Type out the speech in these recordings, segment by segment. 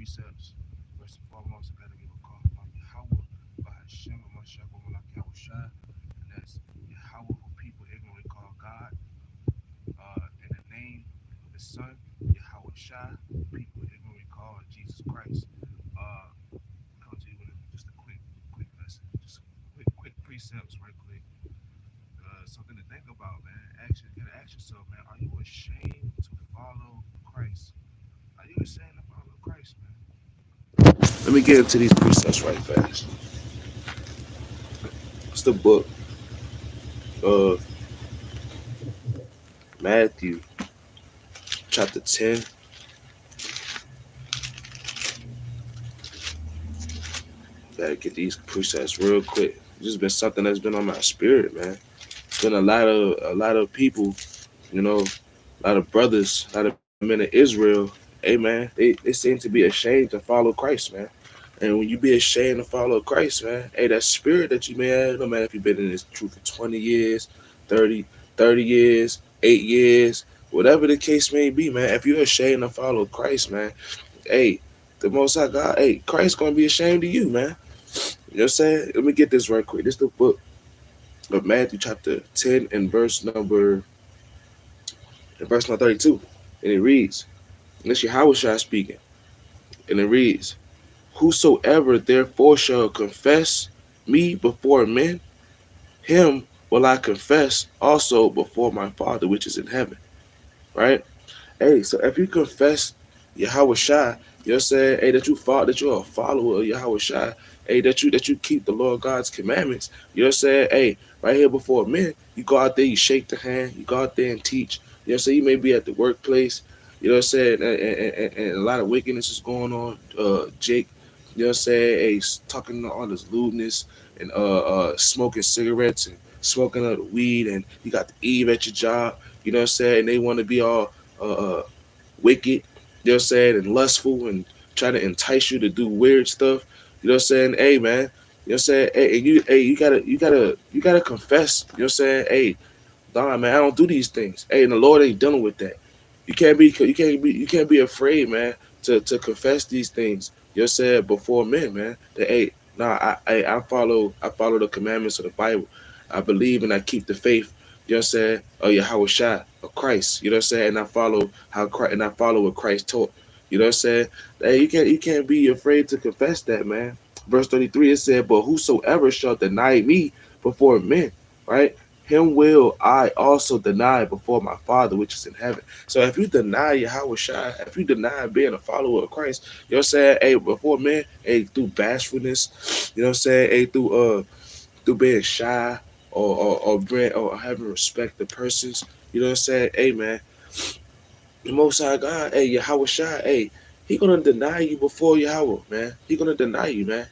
precepts. First and foremost, I gotta give a call from Yahweh by Hashem Mashiach Malak Yahushai, and that's Yahweh who people ignorantly call God. In the name of His Son, Yahweh Shai, who people ignorantly call Jesus Christ. Come to you with just a quick lesson, just quick precepts, right quick. Something to think about, man. You gotta ask yourself, man. Are you ashamed to follow Christ? Are you ashamed to follow Christ, man? Let me get into these precepts right fast. It's the book of Matthew, chapter 10. Gotta get these precepts real quick. It's just been something that's been on my spirit, man. It's been a lot of people, a lot of brothers, a lot of men of Israel. Hey, man, they seem to be ashamed to follow Christ, man. And when you be ashamed to follow Christ, man, hey, that spirit that you may have, no matter if you've been in this truth for 20 years, 30, 30 years, 8 years, whatever the case may be, man, if you're ashamed to follow Christ, man, hey, the Most High God, hey, Christ's going to be ashamed of you, man. You know what I'm saying? Let me get this right quick. This is the book of Matthew chapter 10 and verse number 32. And it reads, and this Yahweh Shai speaking, and it reads, whosoever therefore shall confess me before men, him will I confess also before my Father which is in heaven. Right? Hey, so if you confess Yahweh Shai, you're saying, hey, that you're a follower of Yahweh Shai, hey, that you keep the Lord God's commandments. You're saying, hey, right here before men, you go out there, you shake the hand, you go out there and teach. You know what I'm saying? You may be at the workplace, you know what I'm saying, and a lot of wickedness is going on. Jake, you know what I'm saying, hey, talking all this lewdness and smoking cigarettes and smoking other weed, and you got the Eve at your job, you know what I'm saying, and they want to be all wicked, you know what I'm saying, and lustful and try to entice you to do weird stuff. You know what I'm saying? Hey man, you know what I'm saying? Hey, and you gotta confess, you know what I'm saying? Hey, nah man, I don't do these things. Hey, and the Lord ain't dealing with that. You can't be afraid, man, to confess these things. You know what I'm saying, before men, man. That hey, nah, I follow the commandments of the Bible. I believe and I keep the faith, you know what I'm saying? Oh yeah, how was shot of Christ. You know what I'm saying? And I follow what Christ taught. You know what I'm saying? Hey, you can't be afraid to confess that, man. Verse 33 it said, but whosoever shall deny me before men, right? Him will I also deny before my Father which is in heaven. So if you deny Yahweh Shai, if you deny being a follower of Christ, you know what I'm saying? Hey, before men, hey, through bashfulness, you know what I'm saying? Hey, through being shy or having respect to persons. You know what I'm saying? Hey man, the Most High God, hey Yahweh Shai, hey, he gonna deny you before Yahweh, man. He gonna deny you, man.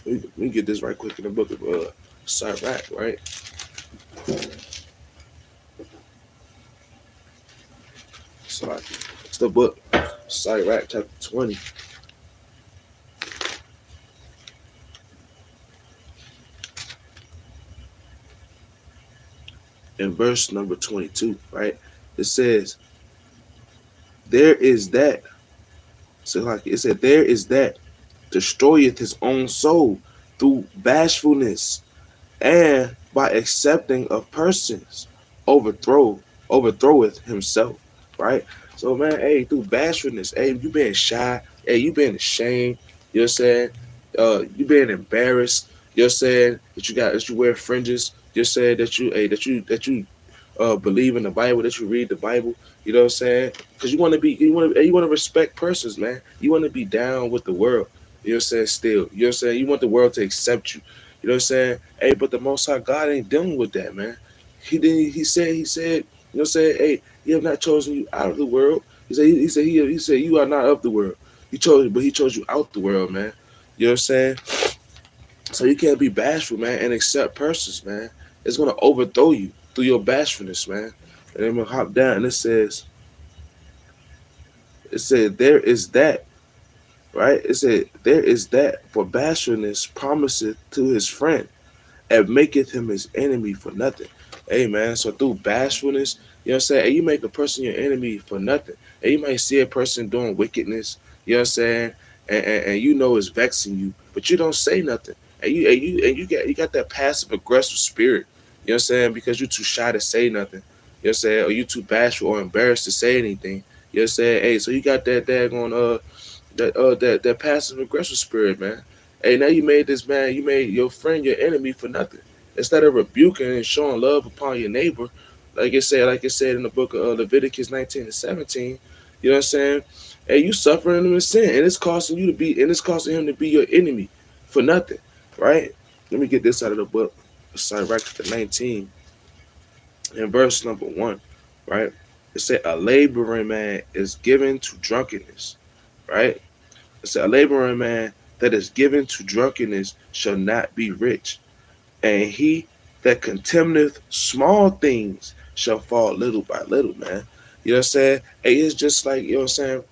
Let me get this right quick in the book of Sirach, right? So it's the book Sirach chapter 20 and verse number 22, right? It says, there is that. So like it said, there is that destroyeth his own soul through bashfulness, and by accepting of persons overthroweth himself. Right? So man, hey, through bashfulness, hey, you being shy, hey, you being ashamed, you know what I'm saying? You being embarrassed, you know what I'm saying, that you wear fringes, you saying that you hey that you believe in the Bible, that you read the Bible, you know what I'm saying? Because you want to respect persons, man. You want to be down with the world. You know what I'm saying? Still, you know what I'm saying? You want the world to accept you. You know what I'm saying? Hey, but the Most High God ain't dealing with that, man. He didn't. He said, you know what I'm saying? Hey, He have not chosen you out of the world. He said you are not of the world. He chose you out the world, man. You know what I'm saying? So you can't be bashful, man, and accept persons, man. It's gonna overthrow you through your bashfulness, man. And then we'll hop down and it said there is that, right? It said there is that for bashfulness promiseth to his friend and maketh him his enemy for nothing. Hey man, so through bashfulness, you know what I'm saying? Hey, you make a person your enemy for nothing. And you might see a person doing wickedness, you know what I'm saying? And you know it's vexing you, but you don't say nothing. And you got that passive aggressive spirit, you know what I'm saying? Because you're too shy to say nothing. You know what I'm saying? Or you too bashful or embarrassed to say anything. You know what I'm saying? Hey, so you got that daggone that passive aggressive spirit, man. Hey, now you made this man, you made your friend your enemy for nothing. Instead of rebuking and showing love upon your neighbor, like it said in the book of Leviticus 19 and 17, you know what I'm saying? Hey, you suffering him in sin, and it's costing him to be your enemy for nothing, right? Let me get this out of the book. Sorry, right to 19 in verse number 1, right? It said a laboring man is given to drunkenness, right? It said a laboring man that is given to drunkenness shall not be rich, and he that contemneth small things shall fall little by little, man. You know what I'm saying? Hey, it's just like, you know what I'm saying,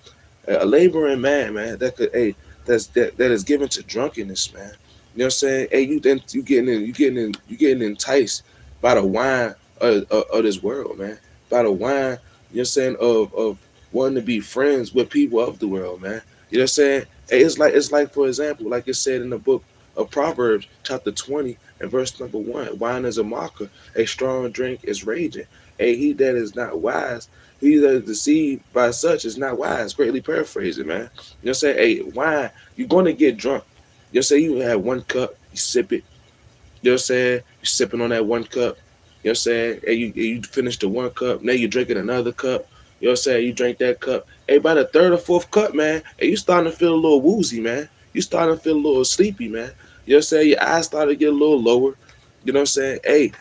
a laboring man, man, that is given to drunkenness, man. You know what I'm saying? Hey, you getting enticed by the wine of this world, man. By the wine, you know what I'm saying, of wanting to be friends with people of the world, man. You know what I'm saying? Hey, it's like for example, like it said in the book of Proverbs, chapter 20 and verse number 1. Wine is a mocker, a strong drink is raging. Hey, he that is not wise, he that is deceived by such is not wise. Greatly paraphrasing, man. You know what I'm saying? Hey, wine, you're gonna get drunk. You know what I'm saying? You have one cup, you sip it. You know what I'm saying? You're sipping on that one cup. You know what I'm saying? And you finish the one cup, now you're drinking another cup. You know what I'm saying? You drink that cup. Hey, by the third or fourth cup, man, hey, you starting to feel a little woozy, man. You starting to feel a little sleepy, man. You know what I'm saying? Your eyes starting to get a little lower. You know what I'm saying? Hey,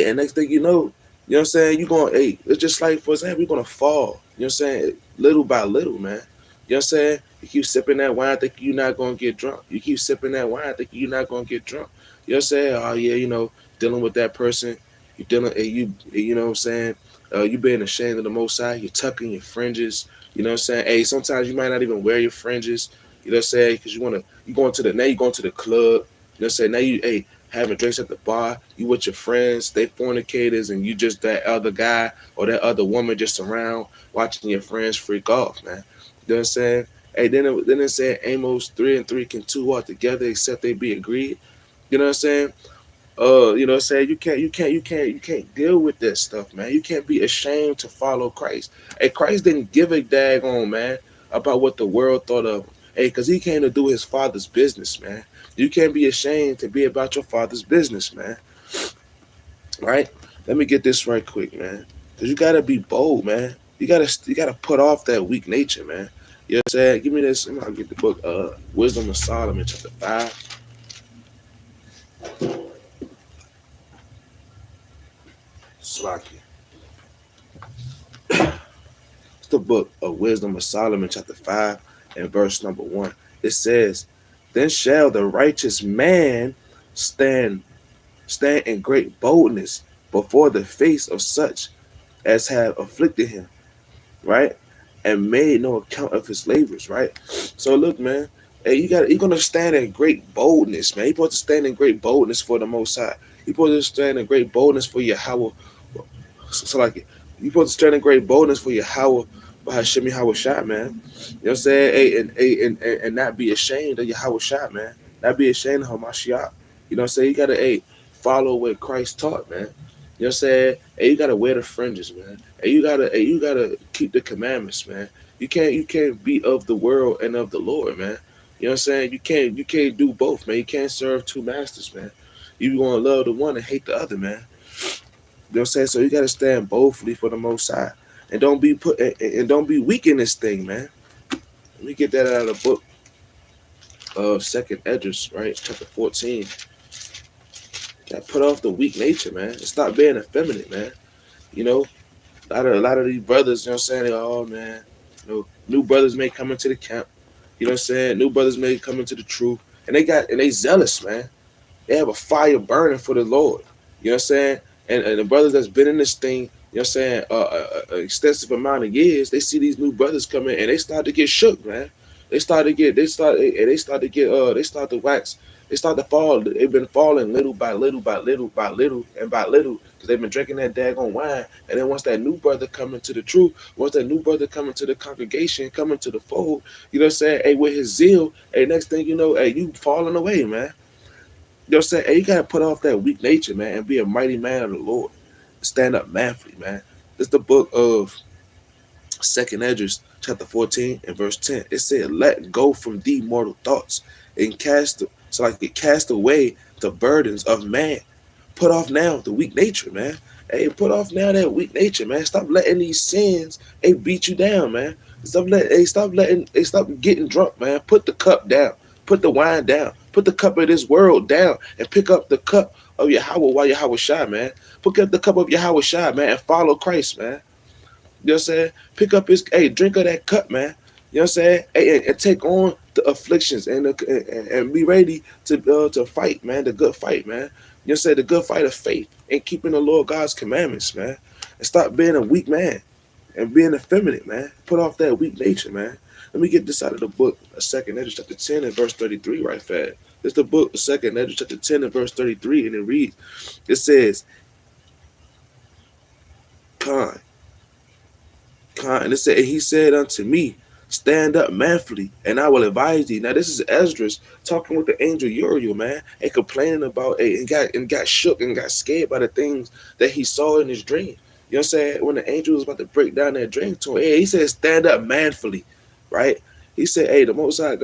and next thing you know what I'm saying? You're going, hey, it's just like, for example, you're going to fall. You know what I'm saying? Little by little, man. You know what I'm saying? You keep sipping that wine, thinking you're not going to get drunk. You keep sipping that wine, thinking you're not going to get drunk. You know what I'm saying? Oh, yeah, dealing with that person. You dealing, you know what I'm saying? You being ashamed of the Most High. You're tucking your fringes. You know what I'm saying? Hey, sometimes you might not even wear your fringes. You know what I'm saying? Because you're going to the club. You know what I'm saying? Now hey, having drinks at the bar, you with your friends, they fornicators, and you just that other guy or that other woman just around watching your friends freak off, man. You know what I'm saying? Hey, then it said Amos 3 and 3 can two walk together except they be agreed. You know what I'm saying? You know what I'm saying? You can't deal with that stuff, man. You can't be ashamed to follow Christ. Hey, Christ didn't give a daggone, man, about what the world thought of him. Hey, because he came to do his father's business, man. You can't be ashamed to be about your father's business, man. Right? Let me get this right quick, man. Cause you gotta be bold, man. You gotta put off that weak nature, man. You know what I'm saying? Give me this. I'll get the book Wisdom of Solomon, chapter 5. Slacky. It's the book of Wisdom of Solomon, chapter 5, and verse number 1. It says, Then shall the righteous man stand in great boldness before the face of such as have afflicted him, right? And made no account of his labors, right? So look, man, hey, you're gonna stand in great boldness, man. You're supposed to stand in great boldness for the Most High. You're supposed to stand in great boldness for Yahweh. So like you supposed to stand in great boldness for Yahweh by Hashem Yahweh Shai, man. You know what I'm saying? And not be ashamed of Yahweh Shai, man. Not be ashamed of Hamashiach. You know what I'm saying? You gotta follow what Christ taught, man. You know what I'm saying? Hey, you gotta wear the fringes, man. You gotta keep the commandments, man. You can't be of the world and of the Lord, man. You know what I'm saying? You can't do both, man. You can't serve two masters, man. You gonna love the one and hate the other, man. You know what I'm saying? So you gotta stand boldly for the Most High, and don't be weak in this thing, man. Let me get that out of the book of Second Esdras, right, chapter 14. Gotta put off the weak nature, man, and stop being effeminate, man. You know, a lot of these brothers, you know what I'm saying? Oh man, new brothers may come into the camp. You know what I'm saying? New brothers may come into the truth, and they zealous, man. They have a fire burning for the Lord. You know what I'm saying? And the brothers that's been in this thing, you know what I'm saying, an extensive amount of years, they see these new brothers come in and they start to get shook, man. They start to wax They start to fall. They've been falling little by little by little by little and by little because they've been drinking that daggone wine. And then once that new brother come into the truth, once that new brother come into the congregation, come into the fold, you know what I'm saying? Hey, with his zeal, hey, next thing you know, hey, you falling away, man. You know what I'm saying? Hey, you gotta put off that weak nature, man, and be a mighty man of the Lord. Stand up manfully, man. It's the book of Second Esdras, chapter 14 and verse 10. It said, "Let go from thee mortal thoughts and cast so like it cast away the burdens of man. Put off now the weak nature, man. Hey, put off now that weak nature, man. Stop letting these sins beat you down, man. Stop getting drunk, man. Put the cup down. Put the wine down. Put the cup of this world down and pick up the cup of Yahweh while Yahweh Shai, man. Pick up the cup of Yahweh Shai, man, and follow Christ, man. You know what I'm saying? Pick up drink of that cup, man. You know what I'm saying? Hey, and take on the afflictions and be ready to fight, man. The good fight, man. You know what I'm saying? The good fight of faith and keeping the Lord God's commandments, man. And stop being a weak man and being effeminate, man. Put off that weak nature, man. Let me get this out of the book, Second Esdras chapter 10 and verse 33, right fast. It's the book, Second Esdras chapter 10 and verse 33, and it reads, it says, Con, and it said, and he said unto me, stand up manfully, and I will advise thee. Now this is Esdras talking with the angel Uriel, man, and complaining about and got shook and got scared by the things that he saw in his dream. You know what I'm saying? When the angel was about to break down that dream to him, hey, he said, stand up manfully, right? He said, hey, the Most High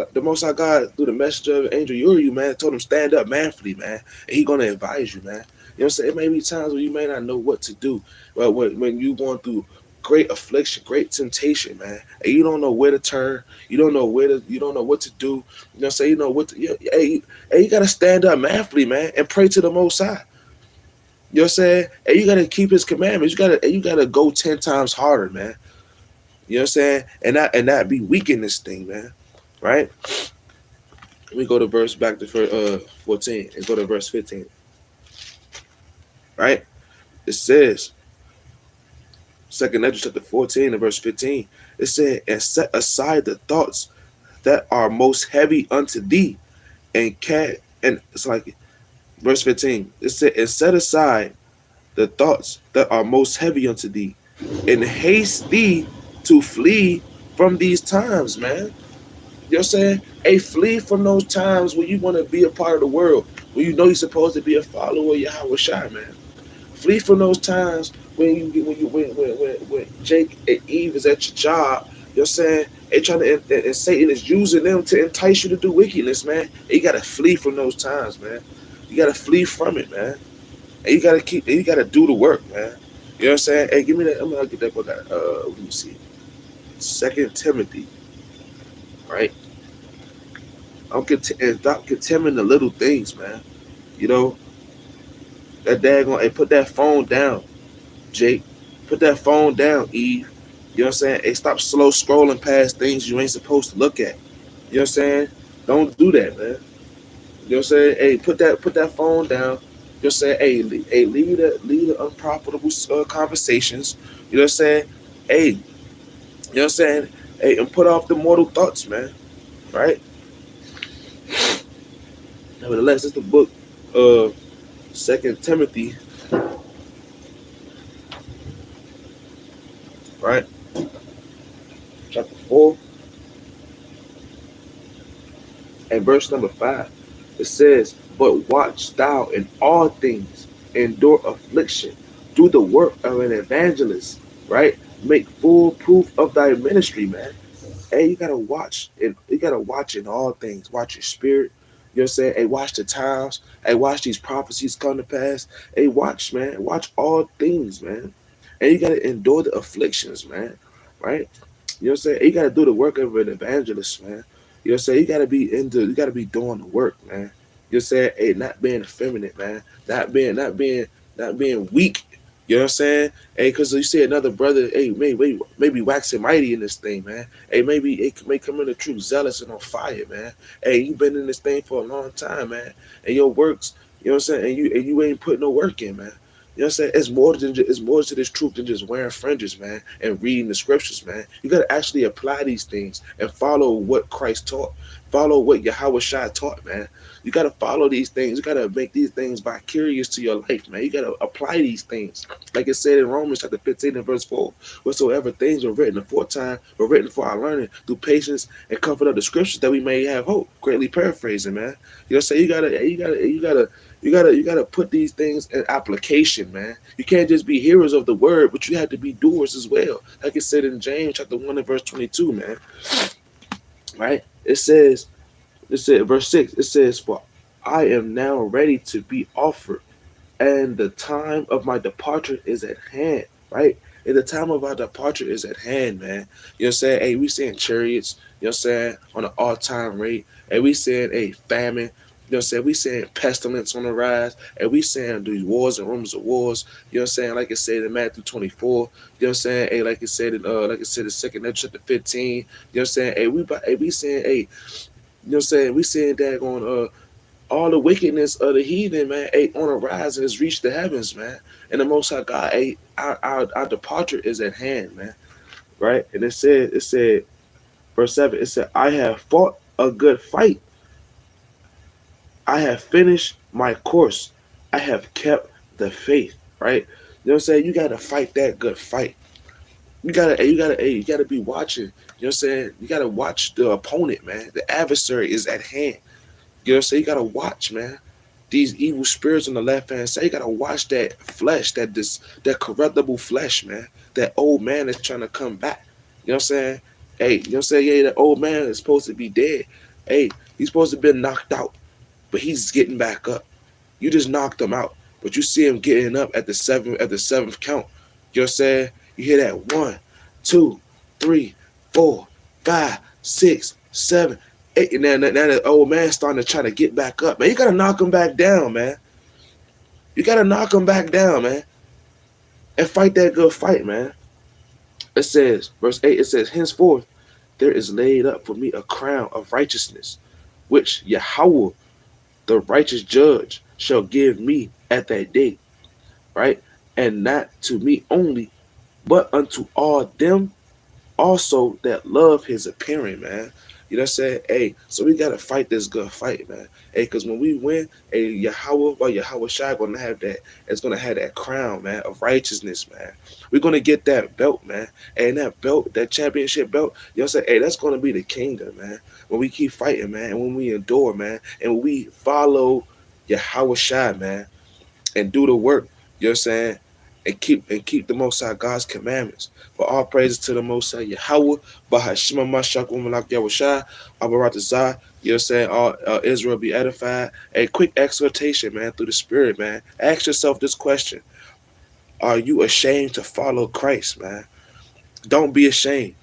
God, through the messenger of angel Uriel, man, told him, stand up manfully, man, and he gonna advise you, man. You know what I'm saying? It may be times when you may not know what to do, but when you going through great affliction, great temptation, man, and you don't know where to turn, you don't know what to do. You know what I'm saying? You know what to, you gotta stand up manfully, man, and pray to the Most High. You know what I'm saying? And you gotta keep His commandments. You gotta go 10 times harder, man. You know what I'm saying? And not be weak in this thing, man. Right? Let me go to back to 14 and go to verse 15. Right? It says, Second Esdras chapter 14 and verse 15. It said, and set aside the thoughts that are most heavy unto thee, and it's like verse 15. It said, and set aside the thoughts that are most heavy unto thee, and haste thee to flee from these times, man. You know what I'm saying? Hey, flee from those times when you want to be a part of the world, when you know you're supposed to be a follower of Yahweh Shai, man. Flee from those times when Jake and Eve is at your job. You know what I'm saying? They trying to, and Satan is using them to entice you to do wickedness, man. And you gotta flee from those times, man. You gotta flee from it, man. And you gotta do the work, man. You know what I'm saying? Hey, give me that. I'm gonna get that book out. Let me see. Second Timothy, right? Stop contending the little things, man. You know that daggone. Hey, put that phone down, Jake. Put that phone down, Eve. You know what I'm saying? Hey, stop slow scrolling past things you ain't supposed to look at. You know what I'm saying? Don't do that, man. You know what I'm saying? Hey, put that phone down. You know what I'm saying? Hey, leave the unprofitable conversations. You know what I'm saying? Hey, you know what I'm saying? Hey, and put off the mortal thoughts, man. Right? Nevertheless, it's the book of Second Timothy, right? Chapter 4 and verse number 5. It says, but watch thou in all things, endure affliction, do the work of an evangelist, right? Make full proof of thy ministry, man. Hey, you gotta watch in all things. Watch your spirit. You know what I'm saying? Hey, watch the times. Hey, watch these prophecies come to pass. Hey, watch, man. Watch all things, man. And you gotta endure the afflictions, man. Right? You know what I'm saying? Hey, you gotta do the work of an evangelist, man. You know what I'm saying? You gotta be doing the work, man. You know what I'm saying? Hey, not being effeminate, man. Not being weak. You know what I'm saying? Hey, because you see another brother, hey, maybe waxing mighty in this thing, man. Hey, maybe it may come in the truth zealous and on fire, man. Hey, you been in this thing for a long time, man. And your works, you know what I'm saying? And you ain't put no work in, man. You know what I'm saying? It's more to this truth than just wearing fringes, man, and reading the scriptures, man. You gotta actually apply these things and follow what Christ taught. Follow what Yahweh Shai taught, man. You gotta follow these things. You gotta make these things vicarious to your life, man. You gotta apply these things. Like it said in Romans chapter 15 and verse 4. Whatsoever things were written aforetime were written for our learning through patience and comfort of the scriptures that we may have hope. Greatly paraphrasing, man. You know, say you gotta put these things in application, man. You can't just be hearers of the word, but you have to be doers as well. Like it said in James chapter 1 and verse 22, man. Right? It said verse 6, it says, "For I am now ready to be offered, and the time of my departure is at hand." Right? And the time of our departure is at hand, man. You know what I'm saying? Hey, we seeing chariots, you know what I'm saying, on an all-time rate. Hey, we seeing a famine. You know what I'm saying? We seeing pestilence on the rise. And we seeing these wars and rumors of wars. You know what I'm saying? Like it said in Matthew 24. You know what I'm saying? Hey, like it said in second chapter 15. You know what I'm saying? Hey, we seeing, hey, you know what I'm saying? We seeing that on all the wickedness of the heathen, man, on a rise and it's reached the heavens, man. And the Most High God, our departure is at hand, man. Right? And it said, verse 7, it said, "I have fought a good fight. I have finished my course. I have kept the faith." Right? You know what I'm saying? You gotta fight that good fight. You gotta be watching. You know what I'm saying? You gotta watch the opponent, man. The adversary is at hand. You know what I'm saying? You gotta watch, man. These evil spirits on the left hand side, you gotta watch that flesh, that corruptible flesh, man. That old man is trying to come back. You know what I'm saying? Hey, you know what I'm saying? Yeah, that old man is supposed to be dead. Hey, he's supposed to be knocked out, but he's getting back up. You just knocked him out, but you see him getting up at the seventh count. You know what I'm saying? You hear that 1, 2, 3, 4, 5, 6, 7, 8, and now the old man starting to try to get back up. Man, you gotta knock him back down, man. You gotta knock him back down, man, and fight that good fight, man. It says, verse 8, it says, "Henceforth there is laid up for me a crown of righteousness, which Yahweh, the righteous judge, shall give me at that day." Right? "And not to me only, but unto all them also that love his appearing," man. You know what I'm saying? Hey, so we gotta fight this good fight, man. Hey, cause when we win, hey, Yahweh Shai gonna have that. It's gonna have that crown, man, of righteousness, man. We're gonna get that belt, man. And that belt, that championship belt, you know what I'm saying? Hey, that's gonna be the kingdom, man. When we keep fighting, man, and when we endure, man, and when we follow Yahweh Shai, man, and do the work, you know what I'm saying? And keep the Most High God's commandments. For all praises to the Most High Yahweh, Bahashima Mashak Umalak Yahushai, Abaratazah, you know what I'm saying? All Israel be edified. A quick exhortation, man, through the Spirit, man. Ask yourself this question: are you ashamed to follow Christ, man? Don't be ashamed.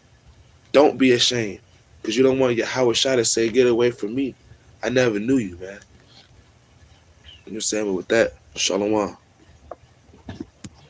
Don't be ashamed. Because you don't want Yahweh Shai to say, "Get away from me. I never knew you, man." You know what I'm saying? But with that, Shalom.